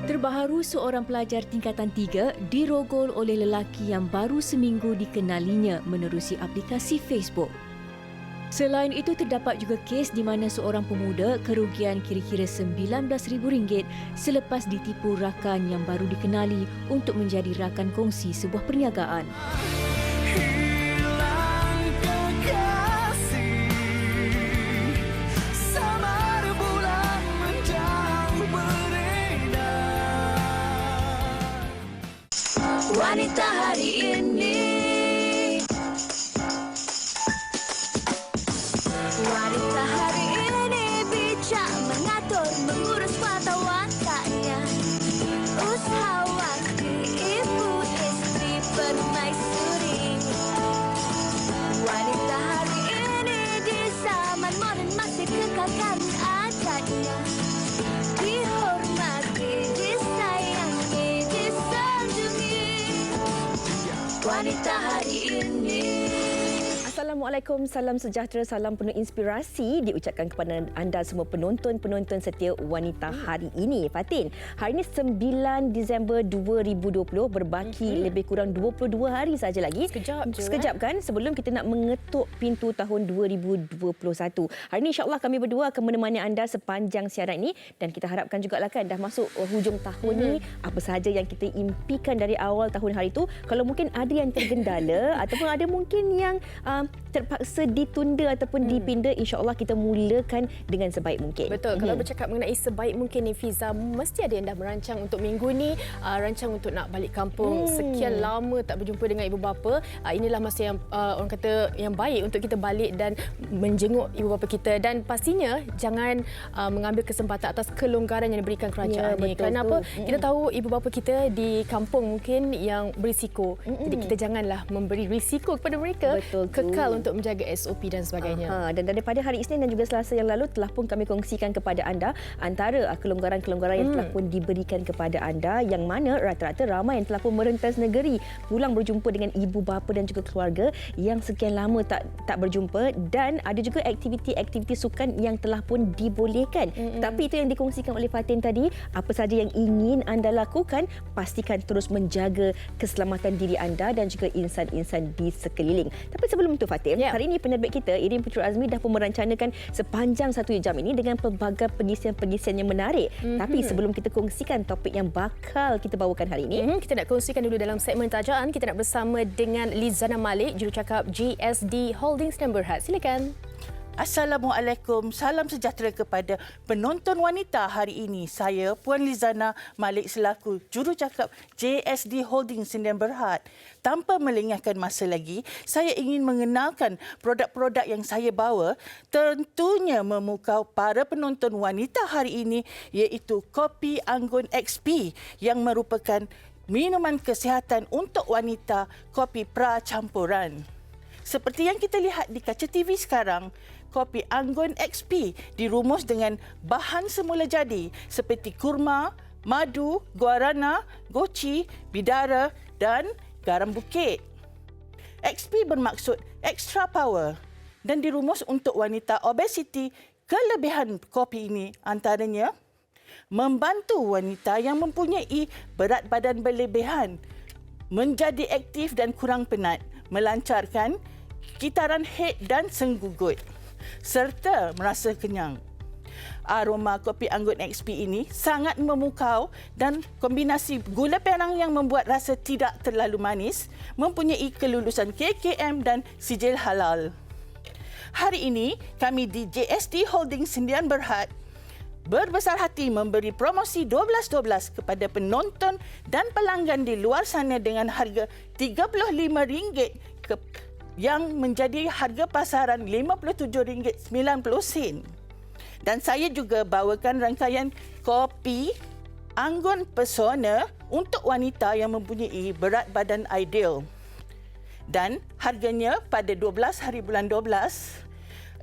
Terbaharu seorang pelajar tingkatan 3 dirogol oleh lelaki yang baru seminggu dikenalinya menerusi aplikasi Facebook. Selain itu, terdapat juga kes di mana seorang pemuda kerugian kira-kira RM19,000 selepas ditipu rakan yang baru dikenali untuk menjadi rakan kongsi sebuah perniagaan. Wanita hari ini. Wanita hari ini bijak mengatur, mengurus mata wataknya. Ushawati, ibu istri, permaisuri. Wanita hari ini di zaman modern masih kekalkan adatnya. Dihormati, disayangi, disanjungi. Wanita hari ini. Assalamualaikum, salam sejahtera, salam penuh inspirasi diucapkan kepada anda semua penonton-penonton setia Wanita hari ini. Fatin, hari ini 9 Disember 2020, berbaki lebih kurang 22 hari saja lagi. Sekejap kan sebelum kita nak mengetuk pintu tahun 2021. Hari ini insya-Allah kami berdua akan menemani anda sepanjang siaran ini dan kita harapkan jugalah kan dah masuk hujung tahun ni, apa sahaja yang kita impikan dari awal tahun hari itu, kalau mungkin ada yang tergendala ataupun ada mungkin yang terpaksa ditunda ataupun dipinda, insya-Allah kita mulakan dengan sebaik mungkin. Betul. Kalau bercakap mengenai sebaik mungkin ni Fiza, mesti ada yang dah merancang untuk minggu ni, rancang untuk nak balik kampung. Sekian lama tak berjumpa dengan ibu bapa. Inilah masa yang orang kata yang baik untuk kita balik dan menjenguk ibu bapa kita, dan pastinya jangan mengambil kesempatan atas kelonggaran yang diberikan kerajaan ni. Kenapa? Kita tahu ibu bapa kita di kampung mungkin yang berisiko. Jadi kita janganlah memberi risiko kepada mereka. Kekal untuk menjaga SOP dan sebagainya. Dan daripada hari Isnin dan juga Selasa yang lalu telah pun kami kongsikan kepada anda antara kelonggaran-kelonggaran yang telah pun diberikan kepada anda, yang mana rata-rata ramai yang telah pun merentas negeri pulang berjumpa dengan ibu bapa dan juga keluarga yang sekian lama tak berjumpa, dan ada juga aktiviti-aktiviti sukan yang telah pun dibolehkan. Tapi itu yang dikongsikan oleh Fatin tadi, apa saja yang ingin anda lakukan, pastikan terus menjaga keselamatan diri anda dan juga insan-insan di sekeliling. Tapi sebelum itu Fatin, hari ini penerbit kita Irin Putra Azmi dah pun merencanakan sepanjang 1 jam ini dengan pelbagai pengisian-pengisian yang menarik. Tapi sebelum kita kongsikan topik yang bakal kita bawakan hari ini, kita nak kongsikan dulu dalam segmen tajaan. Kita nak bersama dengan Lizana Malik, jurucakap GSD Holdings dan Berhad. Silakan. Assalamualaikum, salam sejahtera kepada penonton wanita hari ini. Saya Puan Lizana Malik selaku jurucakap JSD Holdings Sdn Bhd. Tanpa melengahkan masa lagi, saya ingin mengenalkan produk-produk yang saya bawa, tentunya memukau para penonton wanita hari ini, iaitu Kopi Anggun XP yang merupakan minuman kesihatan untuk wanita, kopi pra campuran. Seperti yang kita lihat di kaca TV sekarang, Kopi Anggun XP dirumus dengan bahan semula jadi seperti kurma, madu, guarana, goci, bidara dan garam bukit. XP bermaksud extra power dan dirumus untuk wanita obesiti. Kelebihan kopi ini antaranya membantu wanita yang mempunyai berat badan berlebihan menjadi aktif dan kurang penat, melancarkan kitaran head dan senggugut, serta merasa kenyang. Aroma Kopi Anggun XP ini sangat memukau dan kombinasi gula perang yang membuat rasa tidak terlalu manis, mempunyai kelulusan KKM dan sijil halal. Hari ini kami di JSD Holdings Sdn Bhd berbesar hati memberi promosi 12-12 kepada penonton dan pelanggan di luar sana dengan harga RM35 yang menjadi harga pasaran RM57.90. Dan saya juga bawakan rangkaian kopi Anggun Pesona untuk wanita yang mempunyai berat badan ideal. Dan harganya pada 12 hari bulan 12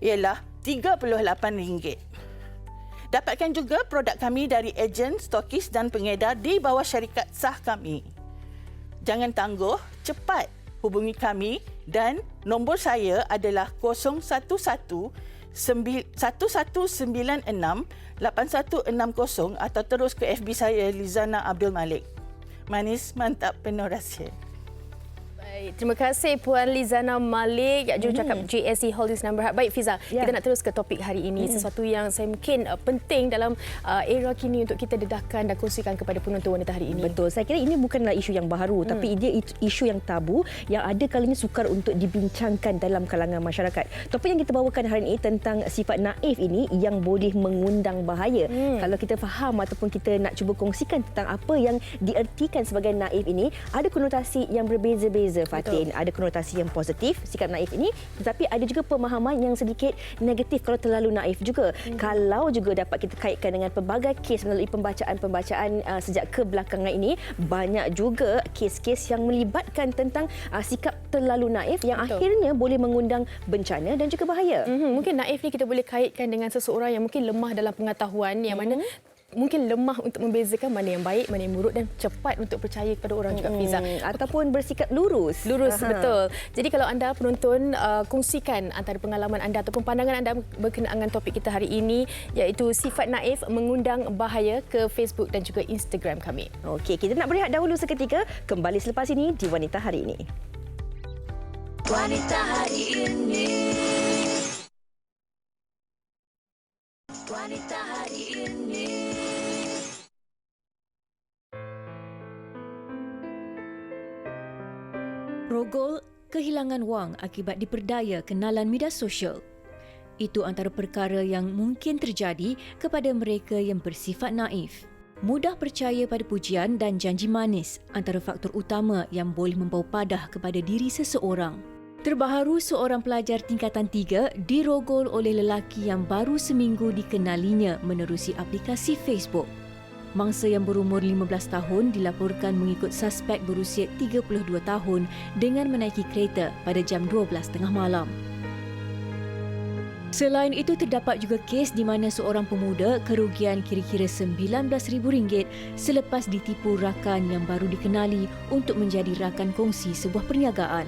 ialah RM38. Dapatkan juga produk kami dari ejen, stokis dan pengedar di bawah syarikat sah kami. Jangan tangguh, cepat hubungi kami dan nombor saya adalah 011 1196 8160 atau terus ke FB saya Lizana Abdul Malik. Manis, mantap, penuh rahsia. Baik, terima kasih Puan Lizana Malik, jurucakap JSD Holdings Sdn Bhd. Baik Fiza, kita nak terus ke topik hari ini, sesuatu yang saya mungkin penting dalam era kini untuk kita dedahkan dan kongsikan kepada penonton wanita hari ini. Betul, saya kira ini bukanlah isu yang baru tapi dia isu yang tabu yang ada kalanya sukar untuk dibincangkan dalam kalangan masyarakat. Topik yang kita bawakan hari ini tentang sifat naif ini yang boleh mengundang bahaya. Kalau kita faham ataupun kita nak cuba kongsikan tentang apa yang diertikan sebagai naif ini, ada konotasi yang berbeza-beza. Fatin. Ada konotasi yang positif sikap naif ini, tetapi ada juga pemahaman yang sedikit negatif kalau terlalu naif juga. Kalau juga dapat kita kaitkan dengan pelbagai kes melalui pembacaan sejak kebelakangan ini, banyak juga kes-kes yang melibatkan tentang sikap terlalu naif yang akhirnya boleh mengundang bencana dan juga bahaya. Mungkin naif ni kita boleh kaitkan dengan seseorang yang mungkin lemah dalam pengetahuan, yang mana mungkin lemah untuk membezakan mana yang baik, mana yang buruk dan cepat untuk percaya kepada orang juga, Fiza. Ataupun bersikap lurus. Betul. Jadi kalau anda penonton, kongsikan antara pengalaman anda ataupun pandangan anda berkenaan dengan topik kita hari ini, iaitu sifat naif mengundang bahaya, ke Facebook dan juga Instagram kami. Okey, kita nak berehat dahulu seketika. Kembali selepas ini di Wanita Hari Ini. Wanita hari ini. Wanita hari ini. Rogol kehilangan wang akibat diperdaya kenalan media sosial. Itu antara perkara yang mungkin terjadi kepada mereka yang bersifat naif. Mudah percaya pada pujian dan janji manis antara faktor utama yang boleh membawa padah kepada diri seseorang. Terbaharu, seorang pelajar tingkatan 3 dirogol oleh lelaki yang baru seminggu dikenalinya menerusi aplikasi Facebook. Mangsa yang berumur 15 tahun dilaporkan mengikut suspek berusia 32 tahun dengan menaiki kereta pada jam 12.30 malam. Selain itu, terdapat juga kes di mana seorang pemuda kerugian kira-kira RM19,000 selepas ditipu rakan yang baru dikenali untuk menjadi rakan kongsi sebuah perniagaan.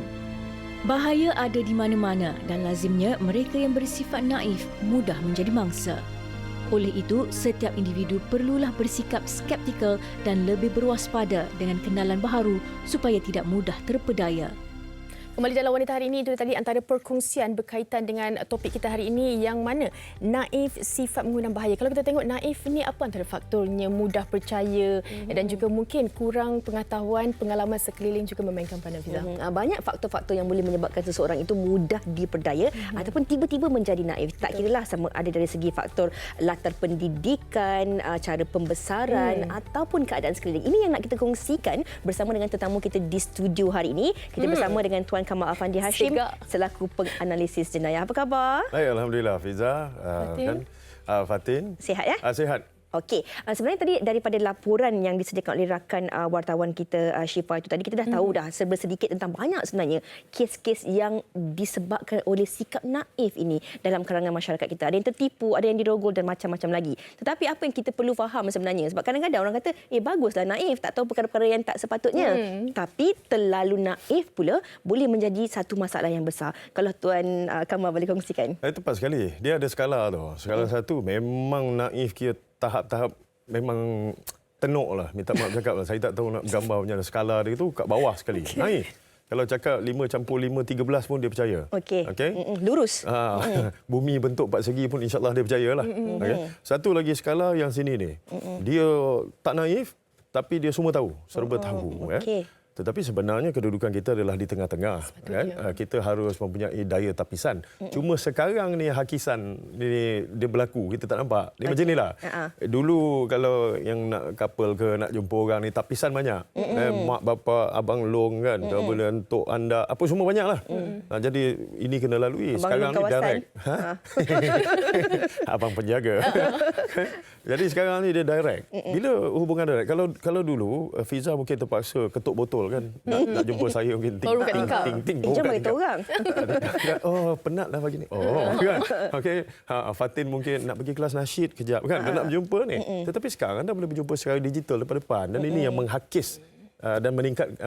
Bahaya ada di mana-mana dan lazimnya mereka yang bersifat naif mudah menjadi mangsa. Oleh itu, setiap individu perlulah bersikap skeptikal dan lebih berwaspada dengan kenalan baharu supaya tidak mudah terpedaya. Kembali dalam Wanita Hari Ini, itu tadi antara perkongsian berkaitan dengan topik kita hari ini, yang mana naif sifat mengundang bahaya. Kalau kita tengok naif ni apa antara faktornya? Mudah percaya dan juga mungkin kurang pengetahuan, pengalaman sekeliling juga memainkan peranan, Fiza. Banyak faktor-faktor yang boleh menyebabkan seseorang itu mudah diperdaya ataupun tiba-tiba menjadi naif. Tak kiralah sama ada dari segi faktor latar pendidikan, cara pembesaran ataupun keadaan sekeliling. Ini yang nak kita kongsikan bersama dengan tetamu kita di studio hari ini. Kita bersama dengan Tuan Kamal Afandi Hashim selaku penganalisis jenayah. Apa khabar? Baik, alhamdulillah Fiza. Fatin. Sihat ya? Sihat. Okey, sebenarnya tadi daripada laporan yang disediakan oleh rakan wartawan kita Syifa itu tadi, kita dah tahu dah serba sedikit tentang banyak sebenarnya kes-kes yang disebabkan oleh sikap naif ini dalam kalangan masyarakat kita. Ada yang tertipu, ada yang dirogol dan macam-macam lagi. Tetapi apa yang kita perlu faham sebenarnya, sebab kadang-kadang orang kata baguslah naif, tak tahu perkara-perkara yang tak sepatutnya. Tapi terlalu naif pula boleh menjadi satu masalah yang besar. Kalau Tuan Kamal boleh kongsikan. Tepat sekali. Dia ada skala tu. Skala satu memang naif kira tahap-tahap memang tenuk lah. Minta maaf cakap lah. Saya tak tahu nak gambar punya skala dia tu kat bawah sekali. Naif. Kalau cakap 5 campur 5, 13 pun dia percaya. Okey. Lurus. Bumi bentuk 4 segi pun insyaAllah dia percayalah. Okay. Satu lagi skala yang sini ni. Dia tak naif tapi dia semua tahu. Serba tahu. Okey. Tetapi sebenarnya kedudukan kita adalah di tengah-tengah. Kan? Kita harus mempunyai daya tapisan. Cuma sekarang ni hakisan ni dia berlaku, kita tak nampak. Dia macam inilah. Dulu kalau yang nak couple ke nak jumpa orang ni tapisan banyak. Mak bapa, abang long kan, boleh untuk anda, apa semua banyaklah. Jadi ini kena lalui. Abang sekarang ni direct. Abang penjaga. Jadi sekarang ni dia direct. Bila hubungan direct? Kalau dulu Fiza mungkin terpaksa ketuk botol kan, nak jumpa saya mungkin baru buka tingkap. Jom beritahu orang. Oh, penat lah pagi ni. Oh, kan. Okey. Fatin mungkin nak pergi kelas nasyid kejap kan, nak berjumpa ni. Tetapi sekarang dah boleh berjumpa secara digital depan-depan dan ini yang menghakis dan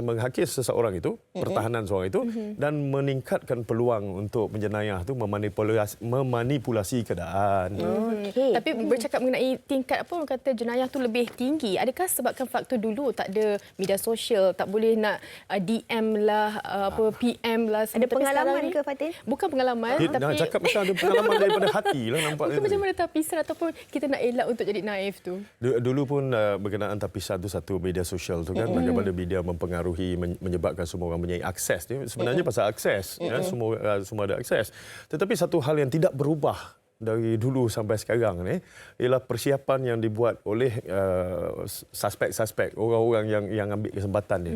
menghakis seseorang itu, pertahanan seorang itu, dan meningkatkan peluang untuk penjenayah itu memanipulasi keadaan. Okey. Tapi bercakap mengenai tingkat apa orang kata jenayah tu lebih tinggi, adakah sebabkan faktor dulu tak ada media sosial, tak boleh nak DM lah, PM lah. Ada Tapi pengalaman sekarang ni, ke Fatin? Bukan pengalaman, Dia tapi nak cakap macam ada pengalaman daripada hati lah nampaknya. bukan macam mana tapisan ataupun kita nak elak untuk jadi naif tu. Dulu pun berkenaan tapisan tu satu media sosial tu kan, bagaimana media mempengaruhi, menyebabkan semua orang mempunyai akses. Dia sebenarnya pasal akses, ya, semua ada akses. Tetapi satu hal yang tidak berubah dari dulu sampai sekarang ni ialah persiapan yang dibuat oleh suspek-suspek, orang-orang yang ambil kesempatan ni.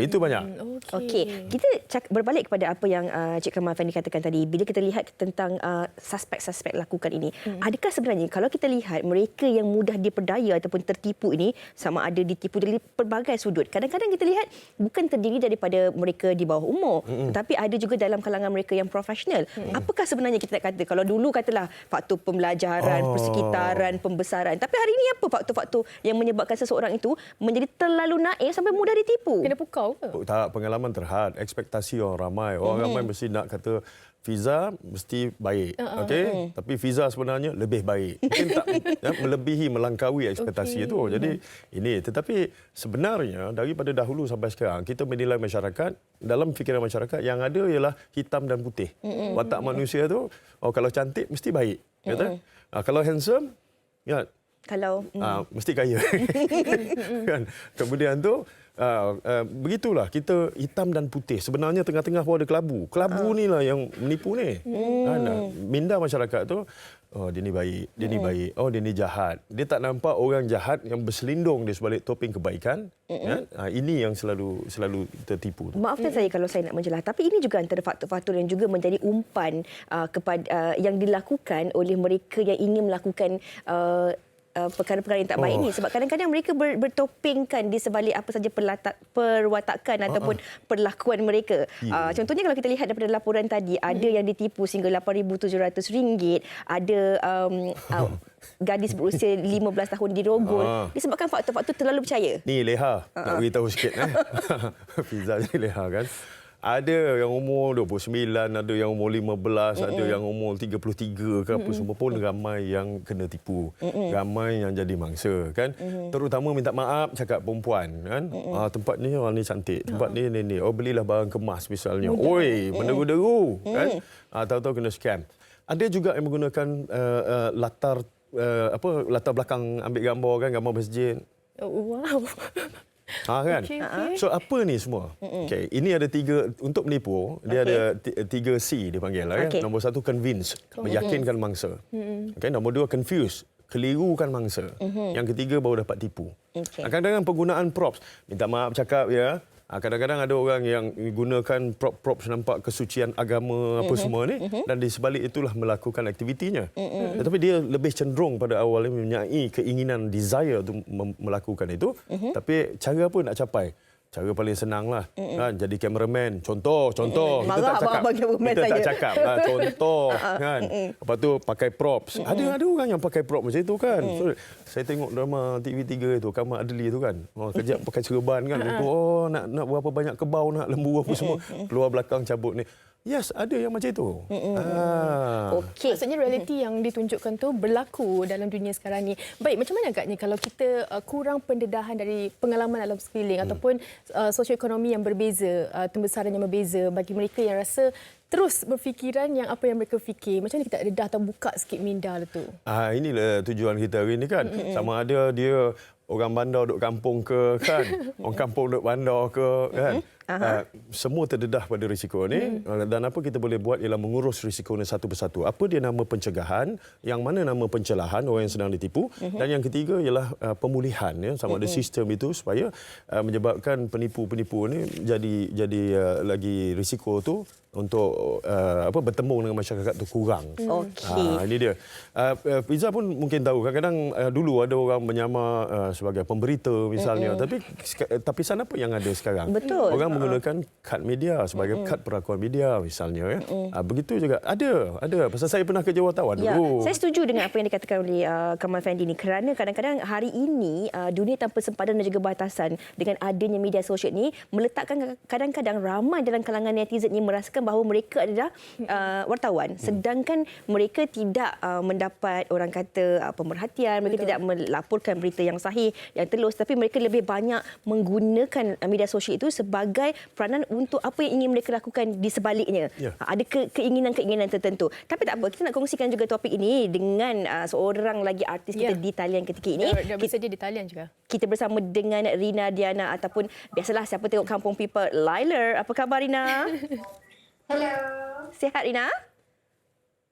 Itu banyak. Okey, kita berbalik kepada apa yang Cik Kamal Afandi katakan tadi. Bila kita lihat tentang suspek-suspek lakukan ini, adakah sebenarnya kalau kita lihat mereka yang mudah diperdaya ataupun tertipu ini sama ada ditipu dari pelbagai sudut. Kadang-kadang kita lihat bukan terdiri daripada mereka di bawah umur, tetapi ada juga dalam kalangan mereka yang profesional. Apakah sebenarnya kita nak kata? Kalau dulu katalah faktor pembelajaran, persekitaran, pembesaran. Tapi hari ini apa faktor-faktor yang menyebabkan seseorang itu menjadi terlalu naif sampai mudah ditipu? Kena pukau ke? Tak, pengalaman terhad, ekspektasi orang ramai. Orang ramai mesti nak kata Fiza mesti baik. Okey, tapi Fiza sebenarnya lebih baik. Mungkin tak melebihi, melangkaui ekspektasi itu. Jadi ini, tetapi sebenarnya daripada dahulu sampai sekarang kita menilai masyarakat, dalam fikiran masyarakat yang ada ialah hitam dan putih. Watak manusia tu, kalau cantik mesti baik, kata. Kalau handsome, ya, Kalau mesti kaya. Kan? Kemudian tu begitulah, kita hitam dan putih. Sebenarnya tengah-tengah pun ada kelabu. Kelabu ni lah yang menipu ni. Minda masyarakat tu, dia ni baik, dia ni baik, dia ni jahat. Dia tak nampak orang jahat yang berselindung di sebalik topeng kebaikan. Ini yang selalu tertipu. Maafkan saya kalau saya nak menjelah, tapi ini juga antara faktor-faktor yang juga menjadi umpan kepada yang dilakukan oleh mereka yang ingin melakukan perkara-perkara yang tak baik ini, sebab kadang-kadang mereka bertopengkan di sebalik apa saja perwatakan ataupun perlakuan mereka. Contohnya kalau kita lihat daripada laporan tadi, ada yang ditipu sehingga RM8,700, ada gadis berusia 15 tahun dirogol disebabkan faktor-faktor terlalu percaya. Ni leha, nak beritahu sikit. Fiza ni leha kan. Ada yang umur 29, ada yang umur 15, ada yang umur 33 ke apa, semua pun ramai yang kena tipu. Ramai yang jadi mangsa kan. Terutama minta maaf cakap perempuan kan. Tempat ni orang ni cantik, tempat ni. Belilah barang kemas misalnya. Oi, menderu-deru kan. Tahu-tahu kena scam. Ada juga yang menggunakan latar belakang ambil gambar kan, gambar masjid. Wow. Kan? So apa ni semua? Okay. Ini ada 3 untuk menipu. Dia ada 3 C dipanggil lah. Kan? Nombor 1 convince, meyakinkan mangsa. Okay. Nombor 2 confuse, kelirukan mangsa. Yang ketiga baru dapat tipu. Kadang-kadang penggunaan props. Minta maaf cakap ya. Kadang-kadang ada orang yang gunakan prop-prop nampak kesucian agama apa semua ni, dan di sebalik itulah melakukan aktivitinya. Tetapi dia lebih cenderung pada awalnya mempunyai keinginan, desire untuk melakukan itu. Tapi cara apa nak capai? Cara paling senang lah. Kan? Jadi kameraman. Contoh. Marah Kita tak cakap. Contoh. Kan? Lepas tu pakai props. Ada orang yang pakai prop macam itu kan. So, saya tengok drama TV3 itu, Kamal Adli itu kan. Kejap pakai serban kan. Nak berapa banyak kebau, nak lembu apa semua. Keluar belakang cabut ni. Yes, ada yang macam itu. Okey. Maksudnya realiti yang ditunjukkan tu berlaku dalam dunia sekarang ni. Baik, macam mana agaknya kalau kita kurang pendedahan dari pengalaman alam sekeliling ataupun sosioekonomi yang berbeza, tembesaran yang berbeza bagi mereka yang rasa terus berfikiran yang apa yang mereka fikir. Macam mana kita dedah atau buka sikit minda lah tu? Inilah tujuan kita hari ini kan. Sama ada dia orang bandar duduk kampung ke kan, orang kampung duduk bandar ke kan. Semua terdedah pada risiko ni, dan apa kita boleh buat ialah mengurus risiko ni satu persatu. Apa dia nama pencegahan, yang mana nama pencelahan orang yang sedang ditipu, dan yang ketiga ialah pemulihan ya, sama ada sistem itu supaya menyebabkan penipu-penipu ni jadi lagi risiko tu untuk bertemu dengan masyarakat tu kurang. Okey. Ini dia. Fiza pun mungkin tahu kadang-kadang dulu ada orang menyamar sebagai pemberita misalnya. Tapi tapisan apa yang ada sekarang? Betul. Orang menggunakan kad media sebagai kad perakuan media misalnya. Begitu juga ada. Pasal saya pernah kerja wartawan dulu. Saya setuju dengan apa yang dikatakan oleh Kamal Fendi ni, kerana kadang-kadang hari ini dunia tanpa sempadan dan juga batasan dengan adanya media sosial ni meletakkan kadang-kadang ramai dalam kalangan netizen ni merasakan bahawa mereka adalah wartawan, sedangkan mereka tidak mendapat orang kata pemerhatian, mereka tidak melaporkan berita yang sahih, yang telus, tapi mereka lebih banyak menggunakan media sosial itu sebagai peranan untuk apa yang ingin mereka lakukan di sebaliknya. Ada keinginan-keinginan tertentu. Tapi tak apa, kita nak kongsikan juga topik ini dengan seorang lagi artis kita di talian ketika ini. Dah bersedia di talian juga. Kita bersama dengan Rina Diana, ataupun biasalah siapa tengok Kampung People, Lailer. Apa khabar Rina? Hello. Sihat Rina?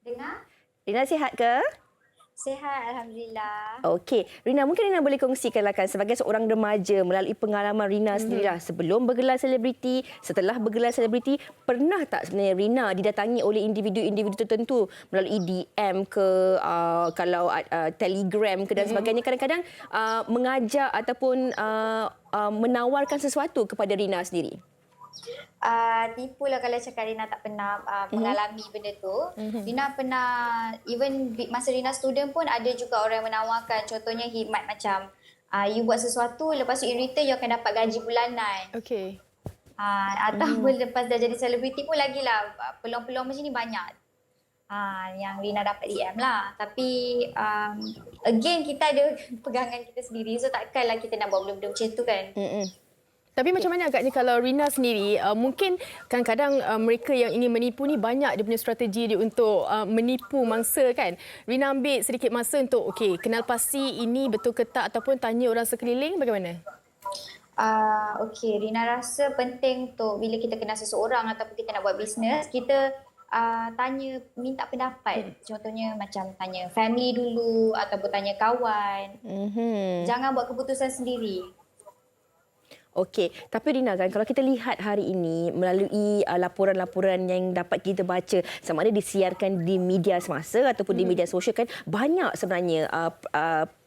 Dengar? Rina sihat ke? Sihat, Alhamdulillah. Okey, Rina, mungkin Rina boleh kongsikanlah kan sebagai seorang remaja melalui pengalaman Rina sendirilah sebelum bergelar selebriti, setelah bergelar selebriti, pernah tak sebenarnya Rina didatangi oleh individu-individu tertentu melalui DM ke, kalau Telegram ke dan sebagainya, kadang-kadang mengajak ataupun menawarkan sesuatu kepada Rina sendiri? Tipulah kalau cakap Rina tak pernah mengalami benda tu. Rina pernah, even masa Rina student pun ada juga orang yang menawarkan, contohnya khidmat macam you buat sesuatu, lepas tu in return you akan dapat gaji bulanan. Okey. Ataupun lepas dah jadi selebriti pun lagilah peluang-peluang macam ni banyak. Yang Rina dapat DM lah. Tapi again kita ada pegangan kita sendiri, so takkanlah kita nak buat benda-benda macam tu kan. Tapi macam mana agaknya kalau Rina sendiri, mungkin kadang-kadang mereka yang ingin menipu ni banyak dia punya strategi dia untuk menipu mangsa kan. Rina ambil sedikit masa untuk kenal pasti ini betul ke tak, ataupun tanya orang sekeliling, bagaimana? Okey, Rina rasa penting untuk bila kita kenal seseorang ataupun kita nak buat bisnes, kita tanya, minta pendapat. Contohnya macam tanya family dulu ataupun tanya kawan. Jangan buat keputusan sendiri. Okey, tapi Rina kan kalau kita lihat hari ini melalui laporan-laporan yang dapat kita baca, sama ada disiarkan di media semasa ataupun di media sosial kan, banyak sebenarnya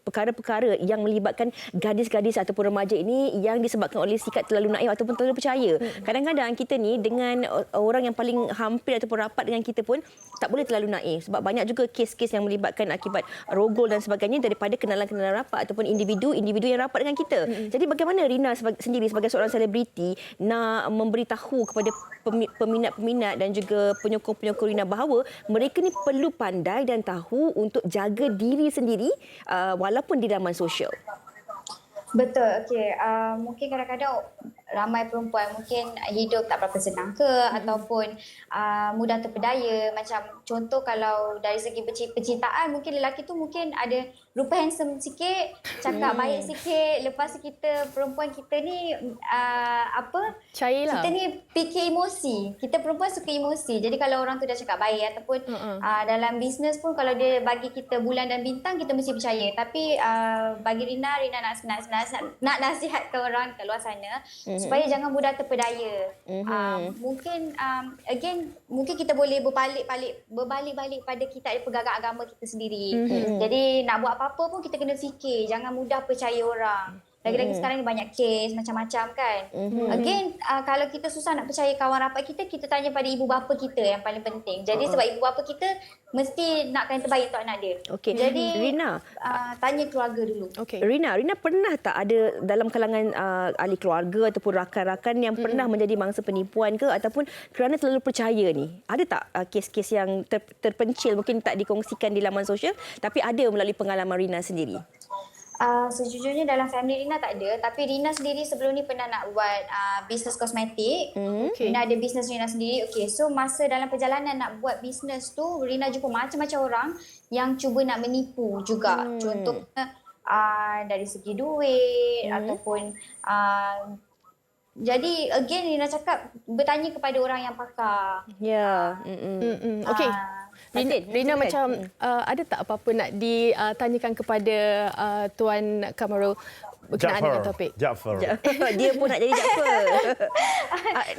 perkara-perkara yang melibatkan gadis-gadis ataupun remaja ini yang disebabkan oleh sikap terlalu naif ataupun terlalu percaya. Kadang-kadang kita ni dengan orang yang paling hampir ataupun rapat dengan kita pun tak boleh terlalu naif, sebab banyak juga kes-kes yang melibatkan akibat rogol dan sebagainya daripada kenalan-kenalan rapat ataupun individu-individu yang rapat dengan kita. Jadi bagaimana Rina sendiri sebagai seorang selebriti nak memberitahu kepada peminat-peminat dan juga penyokong-penyokong Rina bahawa mereka ni perlu pandai dan tahu untuk jaga diri sendiri walaupun di laman sosial? Betul, okey. Mungkin kadang-kadang ramai perempuan mungkin hidup tak berapa senang ke ataupun mudah terpedaya. Macam contoh kalau dari segi percintaan, mungkin lelaki tu mungkin ada rupa handsome sikit, cakap baik sikit. Lepas tu kita, perempuan kita ni Cairlah. kita ni fikir emosi. Kita perempuan suka emosi. Jadi kalau orang tu dah cakap baik ataupun dalam bisnes pun kalau dia bagi kita bulan dan bintang, kita mesti percaya. Tapi bagi Rina nak nasihatkan orang kat luar sana supaya jangan mudah terpedaya. Mungkin again mungkin kita boleh berbalik-balik pada kita ada pegangan agama kita sendiri. Jadi nak buat apa-apa pun kita kena fikir, jangan mudah percaya orang. Lagi-lagi sekarang ni banyak kes macam-macam kan. Again, kalau kita susah nak percaya kawan rapat kita, kita tanya pada ibu bapa kita yang paling penting. Jadi sebab ibu bapa kita mesti nakkan yang terbaik untuk anak dia. Okey. Jadi Rina, tanya keluarga dulu. Okey. Rina pernah tak ada dalam kalangan ahli keluarga ataupun rakan-rakan yang pernah menjadi mangsa penipuan ke, ataupun kerana terlalu percaya ni? Ada tak kes-kes yang terpencil mungkin tak dikongsikan di laman sosial tapi ada melalui pengalaman Rina sendiri? Sejujurnya dalam family Rina tak ada, tapi Rina sendiri sebelum ni pernah nak buat bisnes kosmetik. Rina ada bisnes Rina sendiri. Okey, so masa dalam perjalanan nak buat bisnes tu, Rina jumpa macam-macam orang yang cuba nak menipu juga. Contohnya dari segi duit ataupun jadi again Rina cakap bertanya kepada orang yang pakar. Ya. Okey. Rina macam ada tak apa-apa nak ditanyakan kepada Tuan Kamarul berkenaan dengan topik? Jaafar. Dia pun nak jadi Jaafar.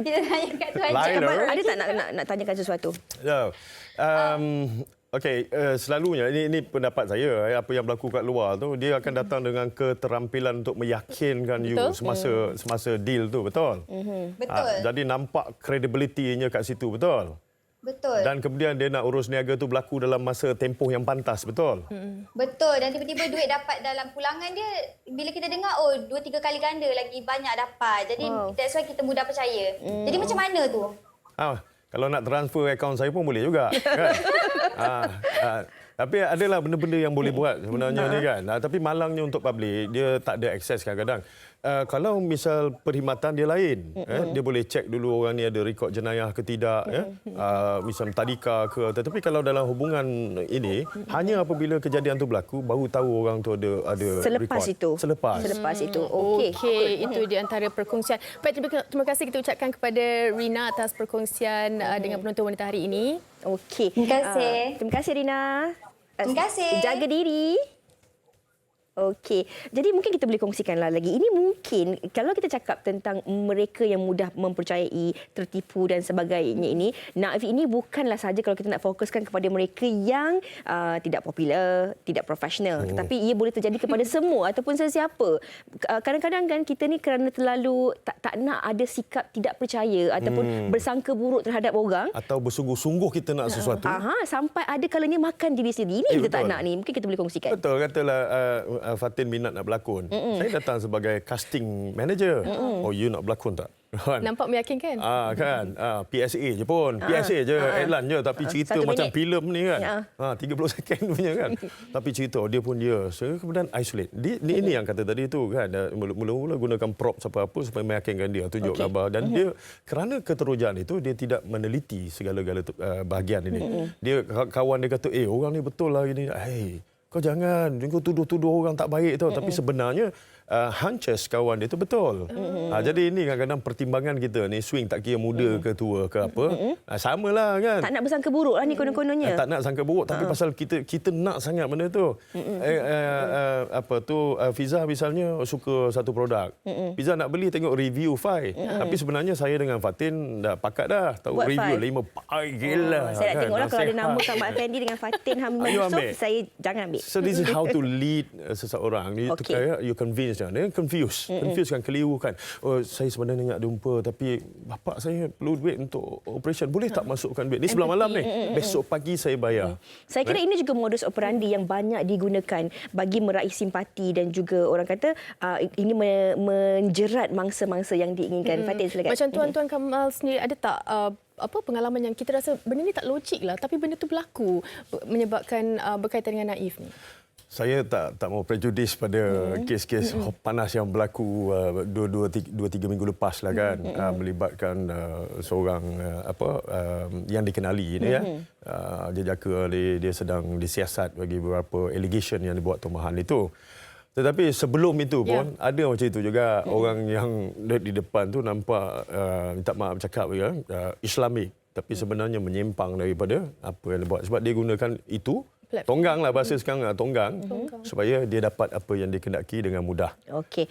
Kita tanya kat Tuan Lailer. Ada tak nak tanyakan sesuatu? No. Okey, selalunya ini pendapat saya, apa yang berlaku kat luar tu, dia akan datang dengan keterampilan untuk meyakinkan you semasa deal tu, betul? Betul. Jadi nampak credibility-nya kat situ, betul? Betul. Dan kemudian dia nak urus niaga tu berlaku dalam masa tempoh yang pantas, betul? Betul. Dan tiba-tiba duit dapat dalam pulangan dia, bila kita dengar, 2-3 kali ganda lagi banyak dapat. Jadi that's why kita mudah percaya. Jadi macam mana tu? Kalau nak transfer akaun saya pun boleh juga. Kan? Tapi adalah benda-benda yang boleh buat sebenarnya ni kan. Tapi malangnya untuk public, dia tak ada akses kadang-kadang. Kalau misal perkhidmatan dia lain, dia boleh cek dulu orang ni ada rekod jenayah ke tidak, misal tadika ke. Tetapi kalau dalam hubungan ini, hanya apabila kejadian tu berlaku, baru tahu orang tu ada Selepas rekod. itu. Selepas itu. Okey, itu di antara perkongsian. Baik, terima kasih kita ucapkan kepada Rina atas perkongsian dengan penonton wanita hari ini. Okey. Terima kasih. Terima kasih Rina. Terima kasih. Jaga diri. Okey. Jadi mungkin kita boleh kongsikanlah lagi. Ini mungkin kalau kita cakap tentang mereka yang mudah mempercayai, tertipu dan sebagainya ini, Naif ini bukanlah sahaja kalau kita nak fokuskan kepada mereka yang tidak popular, tidak profesional. Tetapi ia boleh terjadi kepada semua ataupun sesiapa. Kadang-kadang kan kita ni kerana terlalu tak nak ada sikap tidak percaya ataupun bersangka buruk terhadap orang. Atau bersungguh-sungguh kita nak sesuatu. Sampai ada kalanya makan diri sendiri. Ini kita tak nak ni. Mungkin kita boleh kongsikan. Betul, katalah Fatin minat nak berlakon. Saya datang sebagai casting manager. Oh, you nak berlakon tak? Nampak meyakinkan? Kan. PSA je pun. PSA je, iklan je. Tapi cerita macam filem ni kan. 30 second punya kan. Tapi cerita dia pun dia. So, kemudian isolate. Ini yang kata tadi tu kan. Mula-mula gunakan prop apa-apa supaya meyakinkan dia. Tunjuk gambar. Dan dia kerana keterujan itu, dia tidak meneliti segala-gala bahagian ini. Dia kawan dia kata, orang ni betul lah ini. Kau jangan, kau tuduh-tuduh orang tak baik tau. Tapi sebenarnya hunches kawan dia tu betul. Jadi ini kadang-kadang pertimbangan kita ni swing tak kira muda ke tua ke apa. Samalah kan. Tak nak bersangka buruk lah ni konon-kononnya. Tak nak sangka buruk tapi pasal kita nak sangat benda tu. Fiza misalnya suka satu produk. Fiza nak beli tengok review file. Tapi sebenarnya saya dengan Fatin dah pakat dah. Tahu Buat review file. 5 file gila. Saya nak kan? tengoklah kalau ada Nasihat. nama Kak Mat Effendi dengan Fatin Hamid You Yusof, ambil. saya jangan ambil. So this is how to lead seseorang. You convince dia. Dia confused. Confused kan, keliru kan. Saya sebenarnya nak jumpa tapi bapak saya perlu duit untuk operation. Boleh tak masukkan duit? Ni sebelah malam ni. Besok pagi saya bayar. Saya kira ini juga modus operandi yang banyak digunakan bagi meraih simpati dan juga orang kata ini menjerat mangsa-mangsa yang diinginkan. Fatin, silakan. Macam Tuan-Tuan Kamal sendiri ada tak pengalaman yang kita rasa benda ni tak logik lah tapi benda tu berlaku menyebabkan berkaitan dengan Naif ni? Saya tak mau prejudis pada kes-kes panas yang berlaku 2-3 minggu lepas lah kan, melibatkan seorang yang dikenali ni ya. Jejaka dia sedang disiasat bagi beberapa allegation yang dibuat tumahan itu. Tetapi sebelum itu pun ada macam itu juga orang yang di depan tu nampak minta maaf cakap Islamik tapi sebenarnya menyimpang daripada apa yang dia buat sebab dia gunakan itu tonggang lah bahasa sekarang, tonggang supaya dia dapat apa yang dikehendaki dengan mudah. Okey.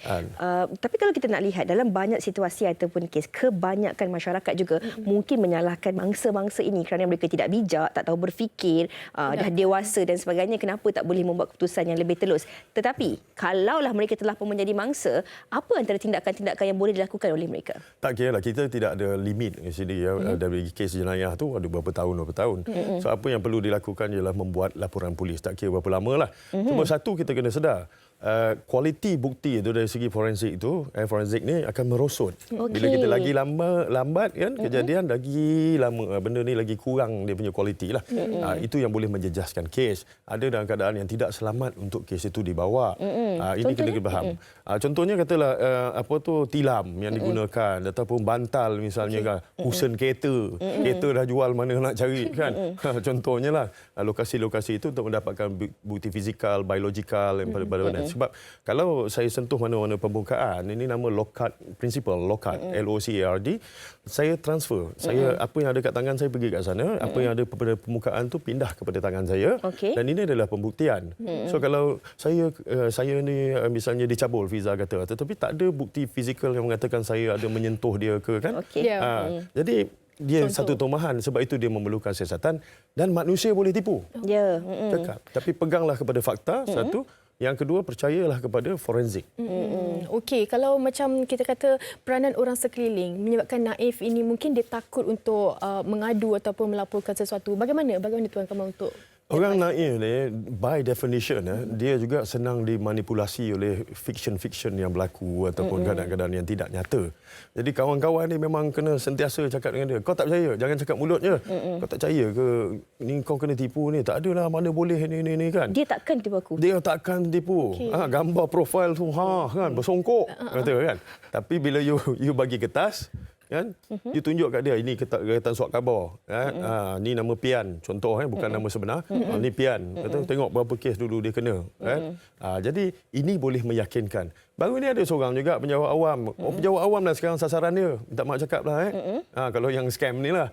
Tapi kalau kita nak lihat dalam banyak situasi ataupun kes, kebanyakan masyarakat juga mungkin menyalahkan mangsa-mangsa ini kerana mereka tidak bijak, tak tahu berfikir, dah dewasa dan sebagainya, kenapa tak boleh membuat keputusan yang lebih telus. Tetapi kalaulah mereka telah pun menjadi mangsa, apa antara tindakan-tindakan yang boleh dilakukan oleh mereka? Tak kira lah, kita tidak ada limit di sini ya. Dari kes jenayah tu ada berapa tahun. So apa yang perlu dilakukan ialah membuat laporan polis. Tak kira berapa lama lah. Cuma satu kita kena sedar. Kualiti bukti itu dari segi forensik itu, forensik ni akan merosot. Bila kita lagi lambat kan kejadian, lagi lama benda ni lagi kurang dia punya kualiti lah. Itu yang boleh menjejaskan kes. Ada dalam keadaan yang tidak selamat untuk kes itu dibawa. Ini kena faham. Contohnya katalah tilam yang digunakan ataupun bantal misalnya kan, kusen kereta. Kereta dah jual, mana nak cari kan. Contohnya lah lokasi-lokasi itu untuk mendapatkan bukti fizikal, biologikal dan pada sebab kalau saya sentuh mana-mana pembukaan, ini nama LOCARD principle, LOCARD, LOCARD, saya transfer. Saya apa yang ada kat tangan saya pergi kat sana, apa yang ada pada permukaan tu pindah kepada tangan saya. Dan ini adalah pembuktian. So kalau saya ni misalnya dicabul Fiza kata, tetapi tak ada bukti fizikal yang mengatakan saya ada menyentuh dia ke kan. Jadi dia satu tomahan, sebab itu dia memerlukan siasatan dan manusia boleh tipu. Ya. Cakap. Tapi peganglah kepada fakta, satu. Yang kedua, percayalah kepada forensik. Okey, kalau macam kita kata peranan orang sekeliling menyebabkan Naif ini mungkin dia takut untuk mengadu ataupun melaporkan sesuatu. Bagaimana Tuan Kamal untuk Orang naif ni, by definition, dia juga senang dimanipulasi oleh fiction-fiction yang berlaku ataupun kadang-kadang yang tidak nyata. Jadi kawan-kawan ni memang kena sentiasa cakap dengan dia. Kau tak percaya, jangan cakap mulut je. Kau tak percaya ke ni kau kena tipu ni? Tak adalah, mana boleh ni kan. Dia takkan tipu aku. Dia takkan tipu. Gambar profil tu kan bersongkok kata kan. Tapi bila you bagi kertas kan, you tunjuk kat dia ini kertas surat khabar kan. Ni nama Pian contoh bukan nama sebenar. Ni Pian kata tengok berapa kes dulu dia kena kan. Jadi ini boleh meyakinkan. Baru ni ada seorang juga penjawat awam. Penjawat awam lah sekarang sasaran dia. Tak mak cakap lah kalau yang scam ni lah.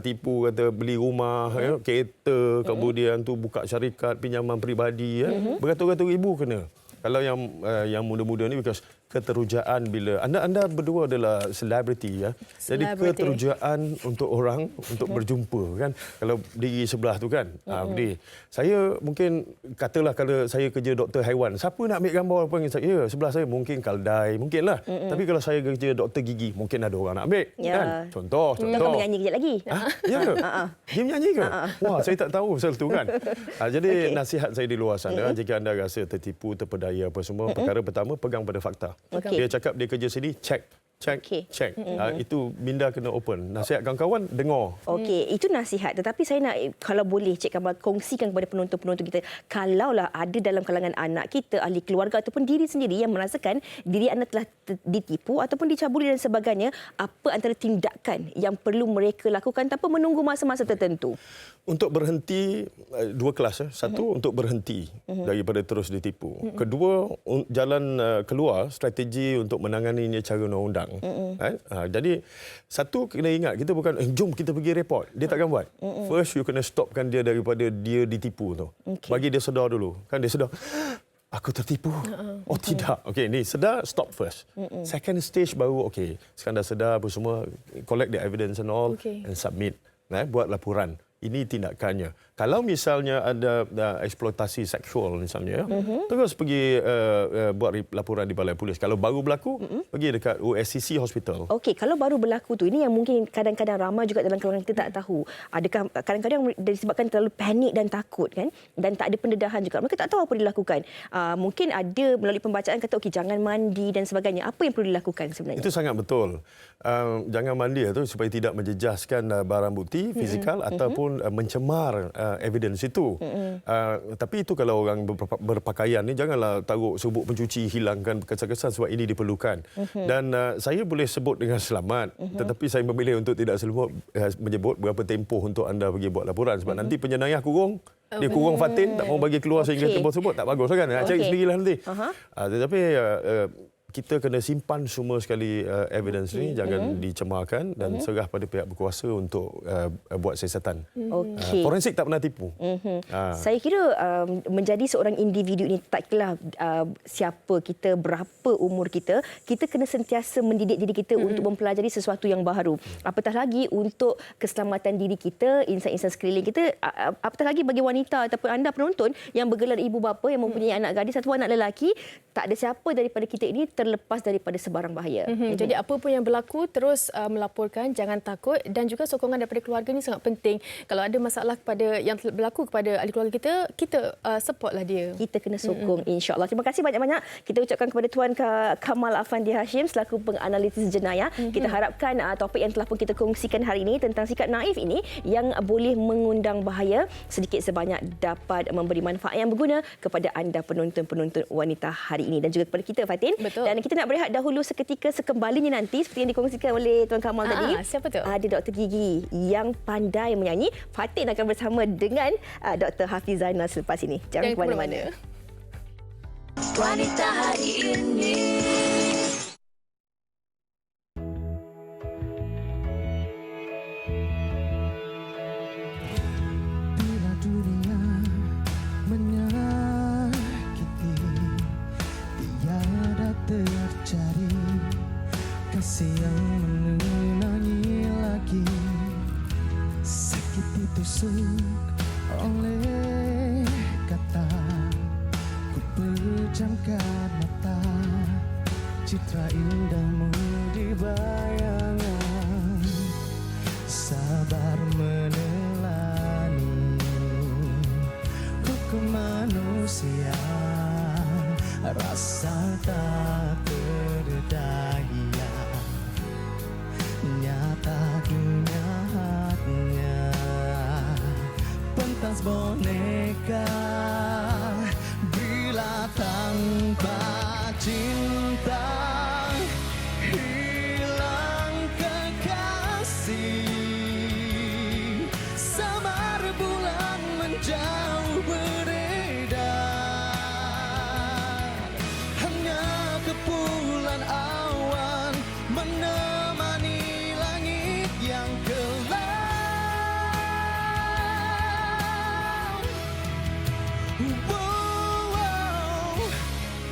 Tipu kata beli rumah, kereta, kemudian tu buka syarikat pinjaman peribadi beratus-ratus ribu kena. Kalau yang muda-muda ni because keterujaan bila anda berdua adalah selebriti Jadi keterujaan untuk orang untuk berjumpa kan. Kalau diri sebelah tu kan. Saya mungkin katalah kalau saya kerja doktor haiwan, siapa nak ambil gambar panggil saya? Sebelah saya mungkin Kaldai, mungkinlah. Tapi kalau saya kerja doktor gigi, mungkin ada orang nak ambil kan. Contoh. Kita akan menyanyi kejap lagi. Ya ke? Dia menyanyi ke? Wah, saya tak tahu pasal tu kan. Jadi nasihat saya di luar sana, jika anda rasa tertipu, terpedaya apa semua, perkara pertama pegang pada fakta. Dia cakap dia kerja sini, check. Itu minda kena open. Nasihat kawan-kawan, dengar. Okey, itu nasihat. Tetapi saya nak, kalau boleh Cik Kamal kongsikan kepada penonton-penonton kita, kalaulah ada dalam kalangan anak kita, ahli keluarga ataupun diri sendiri yang merasakan diri anda telah ditipu ataupun dicabuli dan sebagainya, apa antara tindakan yang perlu mereka lakukan tanpa menunggu masa-masa tertentu? Untuk berhenti, dua kelas. Satu, untuk berhenti daripada terus ditipu. Kedua, jalan keluar, strategi untuk menanganinya cara undang-undang. Jadi, satu kena ingat, kita bukan, jom kita pergi report. Dia takkan buat. First, you kena stopkan dia daripada dia ditipu tu. Bagi dia sedar dulu. Kan dia sedar, aku tertipu. Oh tidak. Okey, ni sedar, stop first. Second stage baru, okey, sekarang dah sedar apa semua, collect the evidence and all, and submit. Buat laporan. Ini tindakannya. Kalau misalnya ada eksploitasi seksual misalnya, terus pergi buat laporan di balai polis. Kalau baru berlaku, pergi dekat OSCC Hospital. Okey, kalau baru berlaku tu, ini yang mungkin kadang-kadang ramai juga dalam kalangan kita tak tahu. Adakah kadang-kadang disebabkan terlalu panik dan takut kan, dan tak ada pendedahan juga. Mereka tak tahu apa dilakukan. Mungkin ada melalui pembacaan kata okey jangan mandi dan sebagainya. Apa yang perlu dilakukan sebenarnya? Itu sangat betul. Jangan mandi itu supaya tidak menjejaskan barang bukti fizikal ataupun mencemar evidence itu. Tapi itu kalau orang berpakaian ni janganlah taruh serbuk pencuci, hilangkan kesan-kesan sebab ini diperlukan. Dan saya boleh sebut dengan selamat, tetapi saya memilih untuk tidak menyebut berapa tempoh untuk anda pergi buat laporan sebab nanti penjenayah kurung. Dia kurung fatin, tak mau bagi keluar sehingga tempoh tersebut, tak bagus kan? Cari sendirilah nanti. Tetapi kita kena simpan semua sekali evidence ni, jangan dicemarkan dan serah pada pihak berkuasa untuk buat siasatan. Forensik tak pernah tipu. Saya kira menjadi seorang individu ini, tak kira siapa kita, berapa umur kita, kita kena sentiasa mendidik diri kita untuk mempelajari sesuatu yang baru. Apatah lagi untuk keselamatan diri kita, insan-insan sekeliling kita, apatah lagi bagi wanita ataupun anda penonton yang bergelar ibu bapa yang mempunyai anak gadis atau anak lelaki, tak ada siapa daripada kita ini terlepas daripada sebarang bahaya. Jadi apa pun yang berlaku, terus melaporkan, jangan takut, dan juga sokongan daripada keluarga ni sangat penting. Kalau ada masalah yang berlaku kepada ahli keluarga kita supportlah dia. Kita kena sokong, insya-Allah. Terima kasih banyak-banyak kita ucapkan kepada Tuan Kamal Afandi Hashim selaku penganalisis jenayah. Kita harapkan topik yang telah pun kita kongsikan hari ini tentang sikap naif ini yang boleh mengundang bahaya sedikit sebanyak dapat memberi manfaat yang berguna kepada anda penonton-penonton wanita hari ini dan juga kepada kita, Fatin. Betul. Dan kita nak berehat dahulu seketika, sekembalinya nanti seperti yang dikongsikan oleh Tuan Kamal tadi. Siapa tu? Ada doktor gigi yang pandai menyanyi. Fatin akan bersama dengan Dr. Hafizana selepas ini. Jangan ke mana-mana. Wanita hari ini. Bila dunia menyakiti, tiada terjadi kasih yang menenangi lagi. manusia, rasa tak berdaya, nyata dunianya, pentas boneka bila tanpa cinta, hilang kekasih, samar bulan menjauh beredar, hanya kepulan awan menemani langit yang kelam. Wow,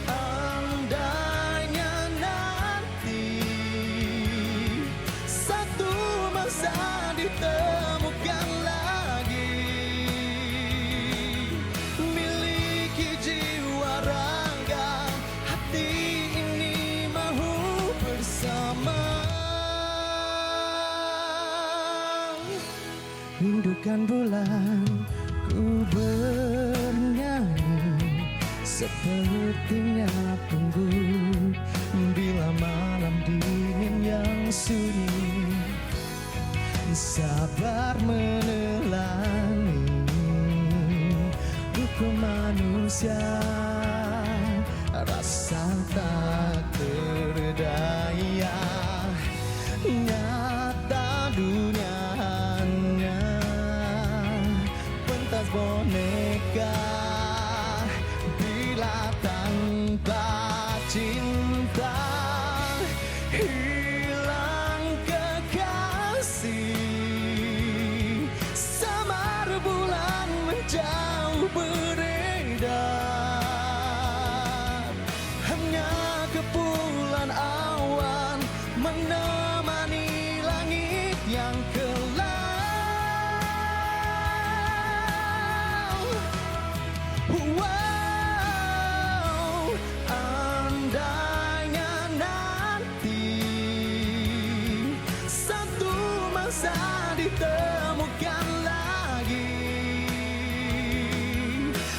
andainya nanti satu masa ditemukan lagi, miliki jiwa raga, hati ini mahu bersama. Rindukan bulan, ku bernyanyi, sepertinya tunggu bila malam dingin yang sunyi, sabar menelangi hukum manusia, rasa tak berdaya, nyata dunianya, pentas boneka bila tanpa cinta, hilang kekasih, samar bulan menjauh beredar, hanya kepulan awan menemani langit yang kelam. Wow, andainya nanti satu masa ditemukan lagi,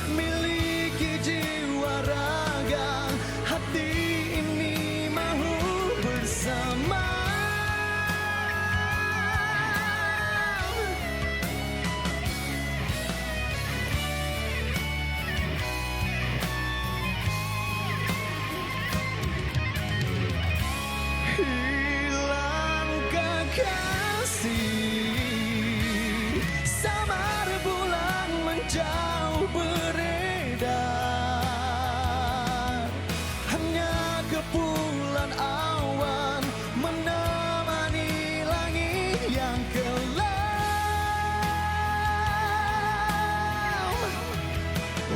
miliki jiwa raga, hati ini mahu bersama. Hilang kekasih, samar bulan menjauh beredar, hanya kepulan awan menemani langit yang kelam.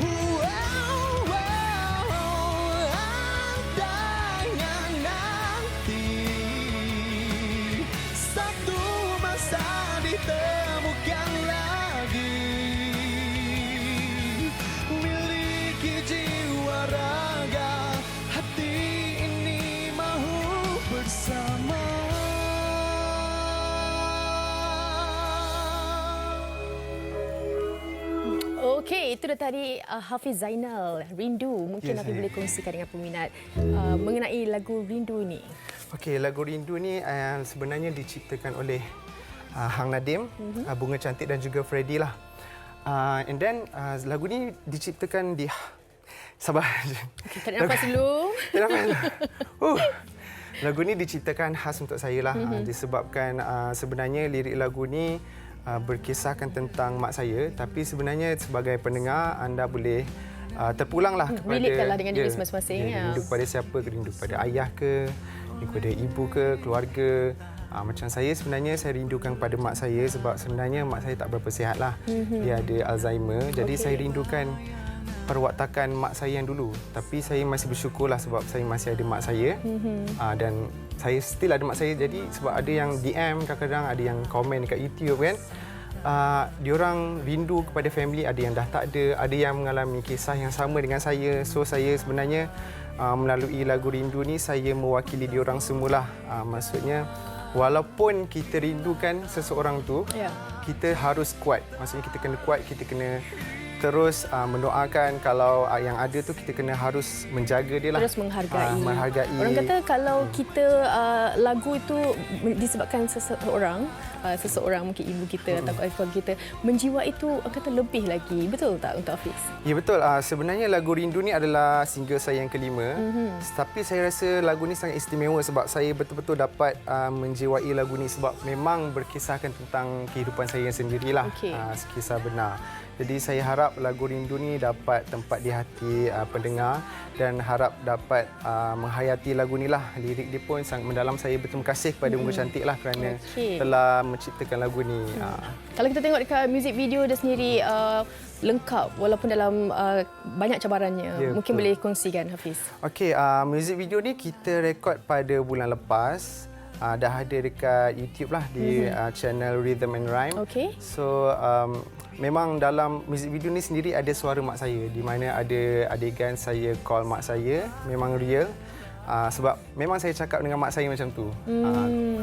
Wow, andainya nanti satu masa ditemukan lagi, miliki jiwa raga, hati ini mahu bersama. Okey, itu dah tadi Hafiz Zainal, Rindu. Mungkin Hafiz boleh kongsikan dengan peminat mengenai lagu Rindu ni. Okey, lagu Rindu ni sebenarnya diciptakan oleh Hang Nadim, Bunga Cantik dan juga Freddy lah. And then lagu ni diciptakan di... Sabar. Okay, tarik nafas dulu. Tarik nafas. Lagu ni diciptakan khas untuk saya lah. Disebabkan sebenarnya lirik lagu ni berkisahkan tentang mak saya, tapi sebenarnya sebagai pendengar anda boleh terpulanglah kepada relate-kanlah dengan diri masing-masing. Rindu kepada siapa? Rindu kepada ayah ke, kepada ibu ke, keluarga. Macam saya sebenarnya saya rindukan kepada mak saya sebab sebenarnya mak saya tak berapa sihat lah. Dia ada Alzheimer. Jadi saya rindukan perwatakan mak saya yang dulu. Tapi saya masih bersyukurlah sebab saya masih ada mak saya. Dan saya still ada mak saya. Jadi sebab ada yang DM kadang-kadang, ada yang komen dekat YouTube kan. Diorang rindu kepada family, ada yang dah tak ada yang mengalami kisah yang sama dengan saya. So saya sebenarnya melalui lagu Rindu ni saya mewakili diorang semualah. Maksudnya walaupun kita rindukan seseorang tu, kita harus kuat. Maksudnya kita kena kuat, kita kena terus mendoakan. Kalau yang ada tu kita kena harus menjaga dia lah. Terus menghargai. Menghargai. Orang kata kalau kita lagu itu disebabkan seseorang mungkin ibu kita atau keluarga kita menjiwai itu, orang kata lebih lagi. Betul tak untuk Hafiz? Ya betul. Sebenarnya lagu Rindu ni adalah single saya yang kelima. Tapi saya rasa lagu ni sangat istimewa sebab saya betul-betul dapat menjiwai lagu ni sebab memang berkisahkan tentang kehidupan saya sendirilah. Kisah benar. Jadi saya harap lagu Rindu ni dapat tempat di hati pendengar dan harap dapat menghayati lagu ni lah. Lirik dia pun sangat mendalam. Saya berterima kasih kepada Bunga Cantik lah kerana telah menciptakan lagu ni. Kalau kita tengok dekat music video dia sendiri lengkap walaupun dalam banyak cabarannya. Mungkin boleh kongsikan Hafiz. Okey, music video ni kita rekod pada bulan lepas. Dah ada dekat YouTube lah di channel Rhythm and Rhyme. So memang dalam music video ni sendiri ada suara mak saya di mana ada adegan saya call mak saya, memang real. Sebab memang saya cakap dengan mak saya macam tu.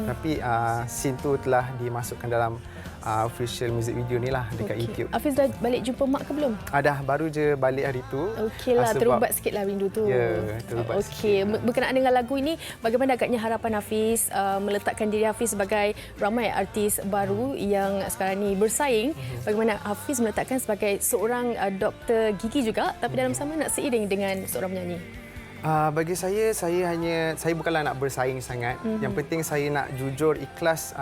Tapi scene tu telah dimasukkan dalam official music video ni lah dekat YouTube. Hafiz dah balik jumpa mak ke belum? Dah, baru je balik hari tu. Okeylah, terubat sikitlah rindu tu. Ya, terubat sikit. Berkenaan dengan lagu ini, bagaimana agaknya harapan Hafiz meletakkan diri Hafiz sebagai ramai artis baru yang sekarang ni bersaing? Bagaimana Hafiz meletakkan sebagai seorang doktor gigi juga, tapi dalam sama nak seiring dengan seorang penyanyi? Bagi saya bukanlah nak bersaing sangat. Yang penting saya nak jujur, ikhlas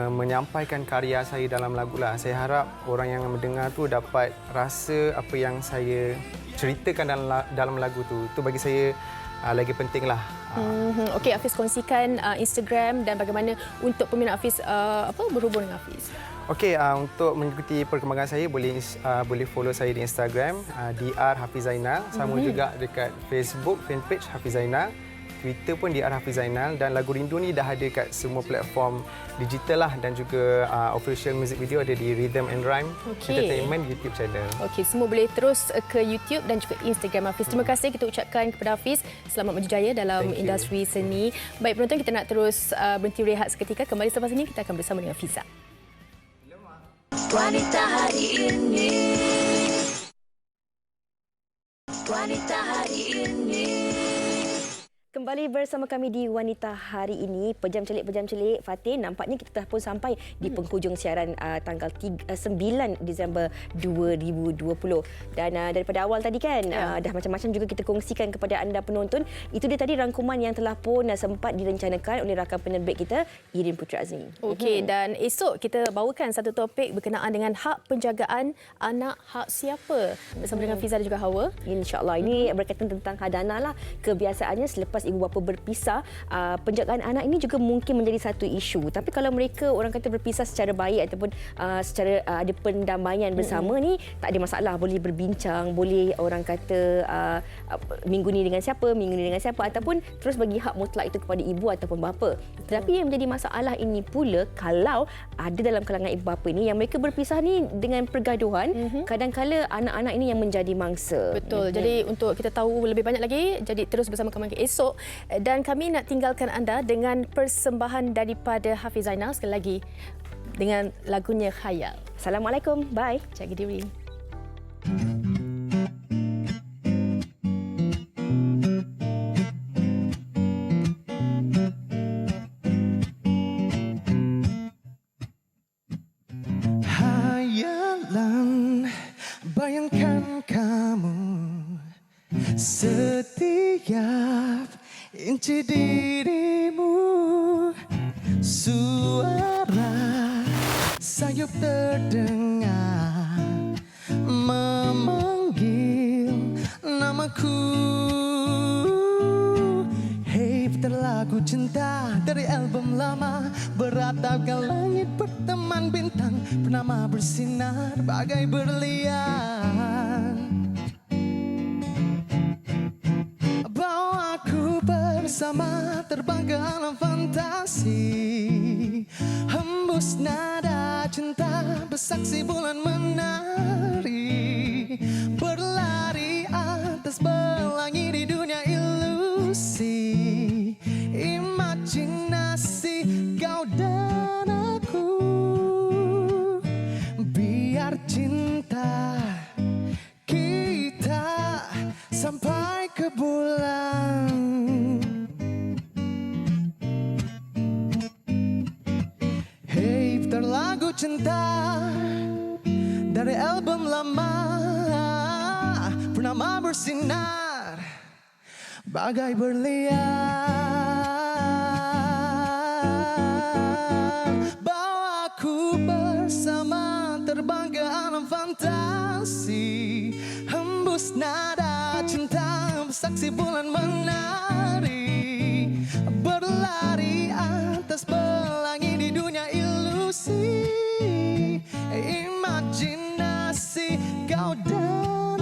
menyampaikan karya saya dalam lagu lah. Saya harap orang yang mendengar tu dapat rasa apa yang saya ceritakan dalam lagu tu. Itu bagi saya lagi penting lah. Okey, Hafiz kongsikan Instagram dan bagaimana untuk peminat Hafiz berhubung dengan Hafiz. Okey, untuk mengikuti perkembangan saya boleh follow saya di Instagram DR Hafiz Zainal, sama juga dekat Facebook fanpage Hafiz Zainal, Twitter pun DR Hafiz Zainal, dan lagu Rindu ni dah ada kat semua platform digital lah, dan juga official music video ada di Rhythm and Rhyme Entertainment YouTube channel. Okey, semua boleh terus ke YouTube dan juga Instagram Hafiz. Terima kasih kita ucapkan kepada Hafiz, selamat berjaya dalam industri seni. Baik penonton, kita nak terus berhenti rehat seketika. Kembali selepas ini kita akan bersama dengan Fiza. Wanita hari ini, wanita hari ini. Kembali bersama kami di Wanita Hari Ini. Pejam celik Fatin, nampaknya kita dah pun sampai di penghujung siaran tanggal 9 Disember 2020. Dan daripada awal tadi kan dah macam-macam juga kita kongsikan kepada anda penonton. Itu dia tadi rangkuman yang telah pun sempat direncanakan oleh rakan penerbit kita, Irin Putera Azmi. Okey, dan esok kita bawakan satu topik berkenaan dengan hak penjagaan anak, hak siapa, bersama dengan Fiza dan juga Hawa. InsyaAllah. Ini berkaitan tentang hadana lah. Kebiasaannya selepas ibu bapa berpisah, penjagaan anak ini juga mungkin menjadi satu isu. Tapi kalau mereka orang kata berpisah secara baik ataupun secara ada pendamaian bersama ni, tak ada masalah, boleh berbincang, boleh orang kata minggu ni dengan siapa, ataupun terus bagi hak mutlak itu kepada ibu ataupun bapa. Tetapi yang menjadi masalah ini pula kalau ada dalam kalangan ibu bapa ini yang mereka berpisah ni dengan pergaduhan, kadang-kala anak-anak ini yang menjadi mangsa. Betul. Jadi untuk kita tahu lebih banyak lagi, jadi terus bersama kami esok. Dan kami nak tinggalkan anda dengan persembahan daripada Hafiz Zainal sekali lagi dengan lagunya Khayal. Assalamualaikum. Bye. Jaga diri. Hayalan, bayangkan kamu setiap inci dirimu, suara sayup terdengar memanggil namaku. Hey, putar lagu cinta dari album lama, beratapkan langit berteman bintang bernama bersinar bagai berlian. Bersama terbang ke alam fantasi, hembus nada cinta, bersaksi bulan menari, berlari atas pelangi di dunia ilusi, imajinasi kau dan aku, biar cinta gitar dari album lama, purnama bersinar bagai berlian. Bawa aku bersama terbang ke alam fantasi, hembus nada cinta bersaksi bulan